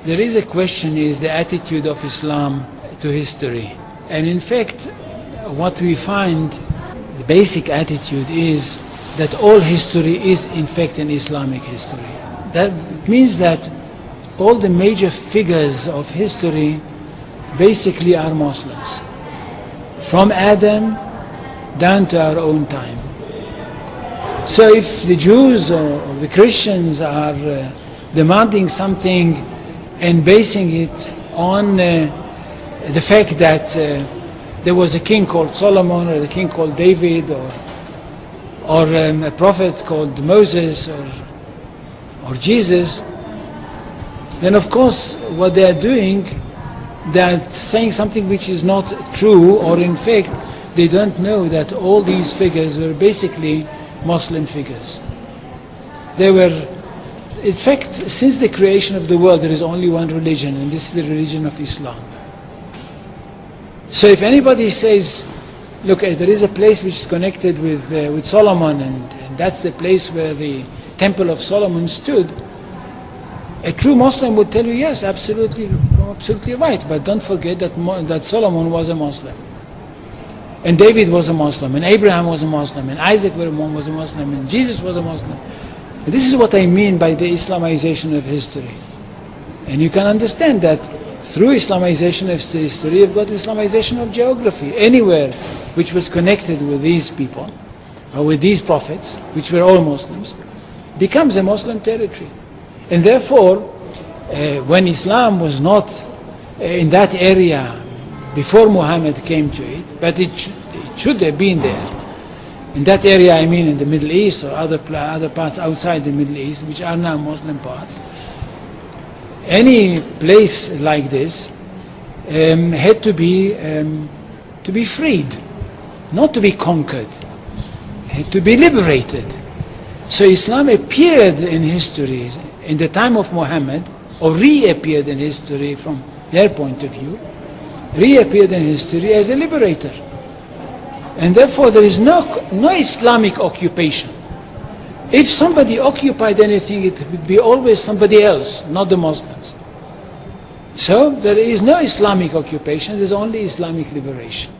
There is a question, is the attitude of Islam to history. And in fact, what we find, the basic attitude is that all history is in fact an Islamic history. That means that all the major figures of history basically are Muslims. From Adam down to our own time. So if the Jews or the Christians are demanding something and basing it on the fact that there was a king called Solomon, or a king called David, or a prophet called Moses, or Jesus, then of course what they are doing, they are saying something which is not true, or in fact they don't know that all these figures were basically Muslim figures. They were, in fact, since the creation of the world there is only one religion, and this is the religion of Islam. So if anybody says, look, there is a place which is connected with Solomon, and that's the place where the Temple of Solomon stood, a true Muslim would tell you, yes, absolutely right, but don't forget that Solomon was a Muslim, and David was a Muslim, and Abraham was a Muslim, and Isaac was a Muslim, and Jesus was a Muslim. And this is what I mean by the Islamization of history. And you can understand that through Islamization of history, you've got Islamization of geography. Anywhere which was connected with these people, or with these prophets, which were all Muslims, becomes a Muslim territory. And therefore, when Islam was not in that area before Muhammad came to it, but it should have been there. In that area, I mean in the Middle East or other parts outside the Middle East, which are now Muslim parts, any place like this had to be freed, not to be conquered, had to be liberated. So Islam appeared in history in the time of Muhammad, or reappeared in history from their point of view, reappeared in history as a liberator. And therefore there is no Islamic occupation. If somebody occupied anything, it would be always somebody else, not the Muslims. So there is no Islamic occupation, there is only Islamic liberation.